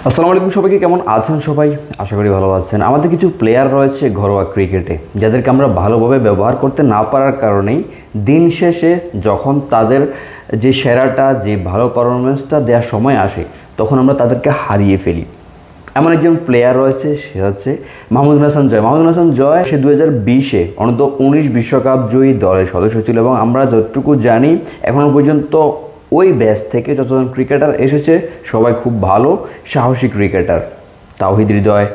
আসসালামু আলাইকুম সবাইকে, কেমন আছেন সবাই? আশা করি ভালো আছেন। আমাদের কিছু প্লেয়ার রয়েছে ঘরোয়া ক্রিকেটে, যাদেরকে আমরা ভালোভাবে ব্যবহার করতে না পারার কারণেই দিন শেষে যখন তাদের যে সেরাটা, যে ভালো পারফরমেন্সটা দেওয়ার সময় আসে, তখন আমরা তাদেরকে হারিয়ে ফেলি। এমন একজন প্লেয়ার রয়েছে, সে হচ্ছে মাহমুদুল হাসান জয়। মাহমুদুল হাসান জয় সে 2020-এ অনূর্ধ্ব-19 বিশ্বকাপ জয়ী দলের সদস্য ছিল এবং আমরা যতটুকু জানি এখনও পর্যন্ত ওই ব্যাচ থেকে যতজন ক্রিকেটার এসেছে সবাই খুব ভালো সাহসী ক্রিকেটার। তাওহিদ হৃদয়,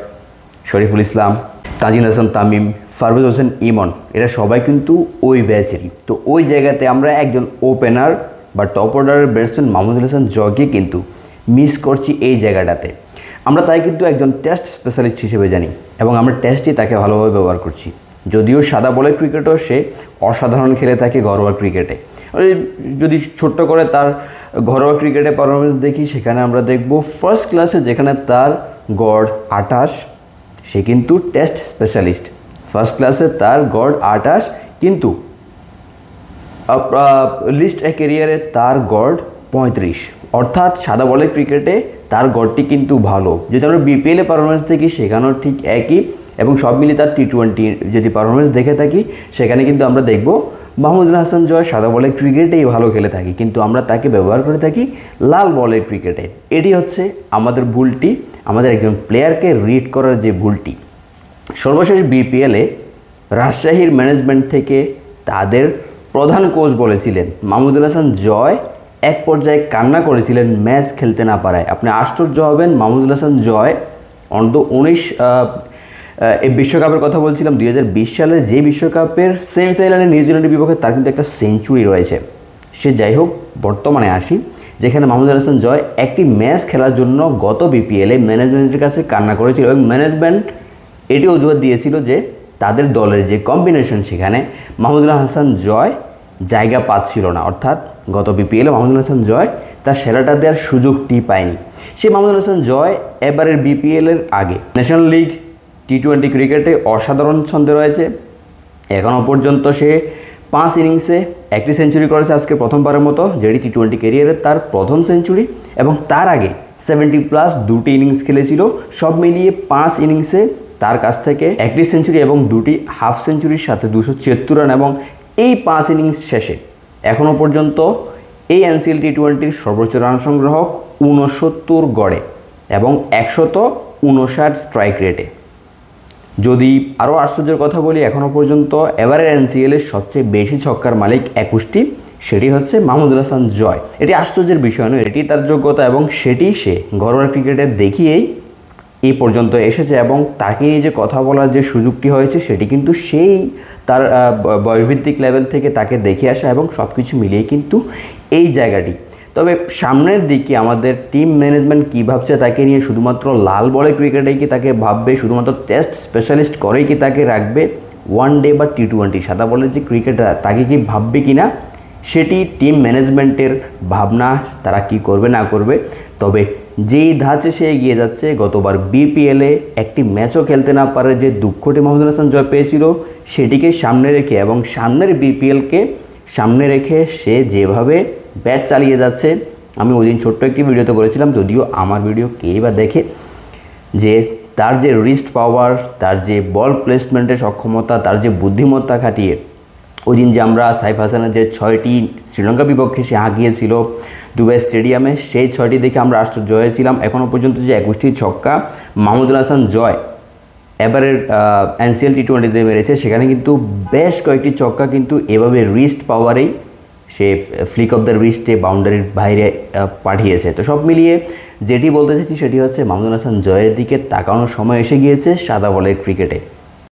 শরীফুল ইসলাম, তাজিন হাসান তামিম, পারভেজ হোসেন ইমন, এরা সবাই কিন্তু ওই ব্যাচেরই। তো ওই জায়গাতে আমরা একজন ওপেনার বা টপ অর্ডারের ব্যাটসম্যান মাহমুদুল হাসান জয়কে কিন্তু মিস করছি এই জায়গাটাতে। আমরা তাই কিন্তু একজন টেস্ট স্পেশালিস্ট হিসেবে জানি এবং আমরা টেস্টে তাকে ভালোভাবে ব্যবহার করছি। যদিও সাদা বলের ক্রিকেটও সে অসাধারণ খেলে থাকে ঘরোয়া ক্রিকেটে। যদি ছোট্ট করে তার ঘরোয়া ক্রিকেটে পারফরমেন্স দেখি, সেখানে আমরা দেখব ফার্স্ট ক্লাসে যেখানে তার গড় 28, সে কিন্তু টেস্ট স্পেশালিস্ট। ফার্স্ট ক্লাসে তার গড় 28, কিন্তু লিস্ট এ ক্যারিয়ারে তার গড় 35। অর্থাৎ সাদা বলের ক্রিকেটে তার গড়টি কিন্তু ভালো। যদি আমরা বিপিএলে পারফরমেন্স দেখি সেখানেও ঠিক একই, এবং সব মিলিয়ে তার টি20 যদি পারফরমেন্স দেখে থাকি সেখানে কিন্তু আমরা দেখব মাহমুদুল হাসান জয় সাদা বলের ক্রিকেটেই ভালো খেলে থাকি, কিন্তু আমরা তাকে ব্যবহার করে থাকি লাল বলের ক্রিকেটে। এটি হচ্ছে আমাদের ভুলটি, আমাদের একজন প্লেয়ারকে রিড করার যে ভুলটি। সর্বশেষ বিপিএলে রাজশাহীর ম্যানেজমেন্ট থেকে তাদের প্রধান কোচ বলেছিলেন মাহমুদুল হাসান জয় এক পর্যায়ে কান্না করেছিলেন ম্যাচ খেলতে না পারায়। আপনি আশ্চর্য হবেন, মাহমুদুল হাসান জয় অনূর্ধ্ব-19 এই বিশ্বকাপের কথা বলছিলাম, 2020 সালের যে বিশ্বকাপের সেমিফাইনালে নিউজিল্যান্ডের বিপক্ষে তার কিন্তু একটা সেঞ্চুরি রয়েছে। সে যাই হোক, বর্তমানে আসি, যেখানে মাহমুদুল হাসান জয় একটি ম্যাচ খেলার জন্য গত বিপিএলে ম্যানেজমেন্টের কাছে কান্না করেছিল এবং ম্যানেজমেন্ট এটি অজুহাত দিয়েছিল যে তাদের দলের যে কম্বিনেশন সেখানে মাহমুদুল হাসান জয় জায়গা পাচ্ছিল না। অর্থাৎ গত বিপিএলে মাহমুদুল হাসান জয় তার সেরাটা দেওয়ার সুযোগটি পায়নি। সে মাহমুদুল হাসান জয় এবারের বিপিএলের আগে ন্যাশনাল লিগ টি20 ক্রিকেটে অসাধারণ ছন্দে রয়েছে। এখনও পর্যন্ত সে 5 ইনিংসে একটি সেঞ্চুরি করেছে আজকে প্রথমবারের মতো, যেটি টি20 ক্যারিয়ারের তার প্রথম সেঞ্চুরি, এবং তার আগে 70+ 2টি ইনিংস খেলেছিল। সব মিলিয়ে 5 ইনিংসে তার কাছ থেকে একটি সেঞ্চুরি এবং 2টি হাফ সেঞ্চুরির সাথে 276 রান, এবং এই 5 ইনিংস শেষে এখনও পর্যন্ত এই এনসিএল টি20-র সর্বোচ্চ রান সংগ্রাহক 69 গড়ে এবং 159 স্ট্রাইক রেটে। যদি আরও আশ্চর্যের কথা বলি, এখনও পর্যন্ত এবারের এনসিএলের সবচেয়ে বেশি ছক্কার মালিক 21টি, সেটি হচ্ছে মাহমুদুল হাসান জয়। এটি আশ্চর্যের বিষয় নয়, এটি তার যোগ্যতা এবং সেটি সে ঘরোয়া ক্রিকেটে দেখিয়েই এই পর্যন্ত এসেছে। এবং তাকে নিয়ে যে কথা বলার যে সুযোগটি হয়েছে সেটি কিন্তু সেই তার বয়সভিত্তিক লেভেল থেকে তাকে দেখে আসা, এবং সব কিছু মিলিয়ে কিন্তু এই জায়গাটি। তবে সামনের দিকে আমাদের টিম ম্যানেজমেন্ট কী ভাবছে তাকে নিয়ে, শুধুমাত্র লাল বলে ক্রিকেটেই কি তাকে ভাববে, শুধুমাত্র টেস্ট স্পেশালিস্ট করেই কি তাকে রাখবে, ওয়ান ডে বা টি20 সাদা বলের যে ক্রিকেটার তাকে কি ভাববে কি না, সেটি টিম ম্যানেজমেন্টের ভাবনা, তারা কি করবে না করবে। তবে যেই ধাঁচে সে এগিয়ে যাচ্ছে, গতবার বিপিএলে একটি ম্যাচও খেলতে না পারে যে দুঃখটি মাহমুদুল হাসান জয় পেয়েছিল, সেটিকে সামনে রেখে এবং সামনের বিপিএলকে সামনে রেখে সে যেভাবে ব্যাট চালিয়ে যাচ্ছে, আমি ওই দিন ছোট্ট একটি ভিডিওতে বলেছিলাম, যদিও আমার ভিডিও কেই বা দেখে, যে তার যে রিস্ট পাওয়ার, তার যে বল প্লেসমেন্টের সক্ষমতা, তার যে বুদ্ধিমত্তা খাটিয়ে ওই দিন যে আমরা সাইফ হাসানের যে 6টি শ্রীলঙ্কার বিপক্ষে সে হাঁকিয়েছিল দুবাই স্টেডিয়ামে, সেই 6টি দেখে আমরা আশ্চর্য হয়েছিলাম। এখনও পর্যন্ত যে 21টি ছক্কা মাহমুদুল হাসান জয় এবারের এনসিএল টি20-তে মেরেছে, সেখানে কিন্তু বেশ কয়েকটি ছক্কা কিন্তু এভাবে রিস্ট পাওয়ারেই সে ফ্লিক অফ দ্য রিস্টে বাউন্ডারির বাইরে পাঠিয়েছে। তো সব মিলিয়ে যেটি বলতে চাইছি সেটি হচ্ছে মাহমুদুল হাসান জয়ের দিকে তাকানোর সময় এসে গিয়েছে সাদা বলের ক্রিকেটে।